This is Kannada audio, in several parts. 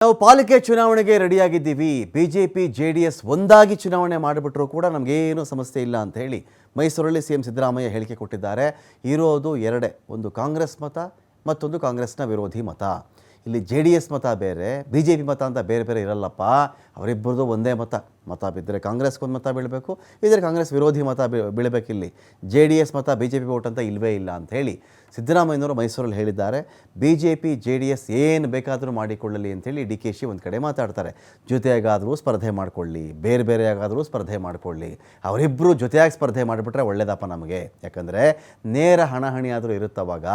ನಾವು ಪಾಲಿಕೆ ಚುನಾವಣೆಗೆ ರೆಡಿಯಾಗಿದ್ದೀವಿ. ಬಿಜೆಪಿ ಜೆಡಿಎಸ್ ಒಂದಾಗಿ ಚುನಾವಣೆ ಮಾಡಿಬಿಟ್ರೂ ಕೂಡ ನಮಗೇನು ಸಮಸ್ಯೆ ಇಲ್ಲ ಅಂತ ಹೇಳಿ ಮೈಸೂರಲ್ಲಿ ಸಿಎಂ ಸಿದ್ದರಾಮಯ್ಯ ಹೇಳಿಕೆ ಕೊಟ್ಟಿದ್ದಾರೆ. ಇರೋದು ಎರಡೇ, ಒಂದು ಕಾಂಗ್ರೆಸ್ ಮತ, ಮತ್ತೊಂದು ಕಾಂಗ್ರೆಸ್ನ ವಿರೋಧಿ ಮತ. ಇಲ್ಲಿ ಜೆಡಿಎಸ್ ಮತ ಬೇರೆ, ಬಿಜೆಪಿ ಮತ ಅಂತ ಬೇರೆ ಬೇರೆ ಇರಲ್ಲಪ್ಪ. ಅವರಿಬ್ಬರದು ಒಂದೇ ಮತ ಬಿದ್ದರೆ ಕಾಂಗ್ರೆಸ್ಗೊಂದು ಮತ ಬೀಳಬೇಕು, ಇದ್ರೆ ಕಾಂಗ್ರೆಸ್ ವಿರೋಧಿ ಮತ ಬೀಳಬೇಕಿಲ್ಲಿ. ಜೆಡಿಎಸ್ ಮತ ಬಿಜೆಪಿ ವೋಟ್ ಅಂತ ಇಲ್ಲವೇ ಇಲ್ಲ ಅಂತ ಹೇಳಿ ಸಿದ್ದರಾಮಯ್ಯನವರು ಮೈಸೂರಲ್ಲಿ ಹೇಳಿದ್ದಾರೆ. ಬಿಜೆಪಿ ಜೆಡಿಎಸ್ ಏನು ಬೇಕಾದರೂ ಮಾಡಿಕೊಳ್ಳಲಿ ಅಂತೇಳಿ DK ಒಂದು ಕಡೆ ಮಾತಾಡ್ತಾರೆ. ಜೊತೆಯಾಗಾದರೂ ಸ್ಪರ್ಧೆ ಮಾಡಿಕೊಳ್ಳಿ, ಬೇರೆ ಬೇರೆಯಾಗಾದರೂ ಸ್ಪರ್ಧೆ ಮಾಡಿಕೊಳ್ಳಿ, ಅವರಿಬ್ಬರು ಜೊತೆಯಾಗಿ ಸ್ಪರ್ಧೆ ಮಾಡಿಬಿಟ್ರೆ ಒಳ್ಳೇದಪ್ಪ ನಮಗೆ. ಯಾಕಂದರೆ ನೇರ ಹಣಾಹಣಿ ಆದರೂ ಇರುತ್ತವಾಗ,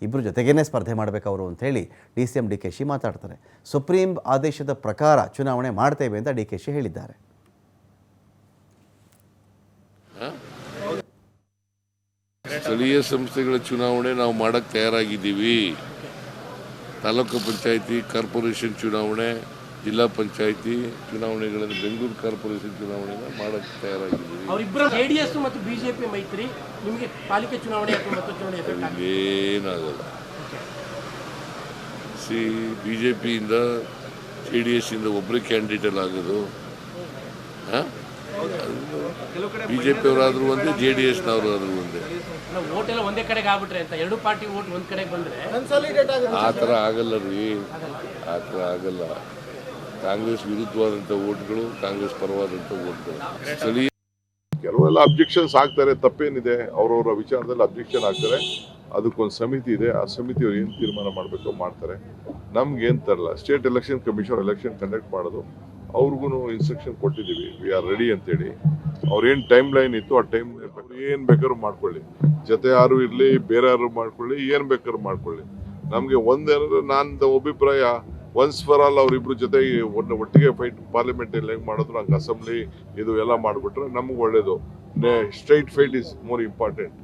ಇಬ್ಬರು ಜೊತೆಗೇ ಸ್ಪರ್ಧೆ ಮಾಡಬೇಕು ಅವರು ಅಂಥೇಳಿ CM DK ಮಾತಾಡ್ತಾರೆ. ಸುಪ್ರೀಂ ಆದೇಶದ ಪ್ರಕಾರ ಚುನಾವಣೆ ಮಾಡ್ತೇವೆ ಅಂತ DK ಹೇಳಿದ್ದಾರೆ. ಸ್ಥಳೀಯ ಸಂಸ್ಥೆಗಳ ಚುನಾವಣೆ ನಾವು ಮಾಡಕ್ಕೆ ತಯಾರಾಗಿದ್ದೀವಿ. ತಾಲೂಕು ಪಂಚಾಯಿತಿ, ಕಾರ್ಪೊರೇಷನ್ ಚುನಾವಣೆ, ಜಿಲ್ಲಾ ಪಂಚಾಯಿತಿ ಚುನಾವಣೆಗಳನ್ನು, ಬೆಂಗಳೂರು ಕಾರ್ಪೊರೇಷನ್ ಚುನಾವಣೆನ ಮಾಡಕ್ಕೆ ತಯಾರಾಗಿದ್ದೀವಿ. ಅವರಿಬ್ಬರು ಜೆಡಿಎಸ್ ಮತ್ತು ಬಿಜೆಪಿ ಮೈತ್ರಿ ನಿಮಗೆ ಪಾಲಿಕೆ ಚುನಾವಣೆ ಏನಾಗಲ್ಲ. ಬಿಜೆಪಿಯಿಂದ JDS ಇಂದ ಒಬ್ಬರೇ ಕ್ಯಾಂಡಿಡೇಟ್ ಆಗೋದು. ಬಿಜೆಪಿ ಅವರಾದ್ರೂ ಒಂದೇ, JDSನವರಾದ್ರೂ ಒಂದೇ. ವೋಟ್ ಎಲ್ಲ ಒಂದೇ ಕಡೆಗೆ ಆಗ್ಬಿಟ್ರೆ ಅಂತ, ಎರಡು ಪಾರ್ಟಿ ವೋಟ್ ಒಂದ್ ಕಡೆಗೆ ಬಂದ್ರೆ ಆ ಥರ ಆಗಲ್ಲ ರೀ, ಆ ಥರ ಆಗಲ್ಲ. ಕಾಂಗ್ರೆಸ್ ವಿರುದ್ಧವಾದಂಥ ವೋಟ್ಗಳು, ಕಾಂಗ್ರೆಸ್ ಪರವಾದಂಥ ವೋಟ್ಗಳು. ಸ್ಥಳೀಯ ಕೆಲವೆಲ್ಲ ಅಬ್ಜೆಕ್ಷನ್ಸ್ ಆಗ್ತಾರೆ, ತಪ್ಪೇನಿದೆ. ಅವರವರ ವಿಚಾರದಲ್ಲಿ ಅಬ್ಜೆಕ್ಷನ್ ಆಗ್ತಾರೆ. ಅದಕ್ಕೊಂದು ಸಮಿತಿ ಇದೆ, ಆ ಸಮಿತಿಯವ್ರು ಏನು ತೀರ್ಮಾನ ಮಾಡಬೇಕು ಮಾಡ್ತಾರೆ. ನಮ್ಗೆ ಏನು ತರಲ್ಲ. State election commission election conduct ಮಾಡೋದು, ಅವ್ರಿಗೂ ಇನ್ಸ್ಟ್ರಕ್ಷನ್ ಕೊಟ್ಟಿದ್ದೀವಿ, ವಿ ಆರ್ ರೆಡಿ ಅಂತೇಳಿ. ಅವ್ರೇನು ಟೈಮ್ ಲೈನ್ ಇತ್ತು ಆ ಟೈಮ್ ಏನು ಬೇಕಾದ್ರು ಮಾಡ್ಕೊಳ್ಳಿ, ಜೊತೆ ಯಾರು ಇರಲಿ, ಬೇರೆ ಯಾರು ಮಾಡ್ಕೊಳ್ಳಿ, ಏನು ಬೇಕಾದ್ರು ಮಾಡ್ಕೊಳ್ಳಿ. ನಮಗೆ ಒಂದೇನಾದ್ರು ನನ್ನ ಅಭಿಪ್ರಾಯ, ಒನ್ಸ್ ಫಾರ್ ಆಲ್ ಅವರಿಬ್ರು ಜೊತೆ ಒಟ್ಟಿಗೆ ಫೈಟ್ ಪಾರ್ಲಿಮೆಂಟ್ ಹೆಂಗೆ ಮಾಡಿದ್ರು ಹಂಗೆ ಅಸೆಂಬ್ಲಿ ಇದು ಎಲ್ಲ ಮಾಡಿಬಿಟ್ರೆ ನಮ್ಗೆ ಒಳ್ಳೇದು. Straight fight is more important.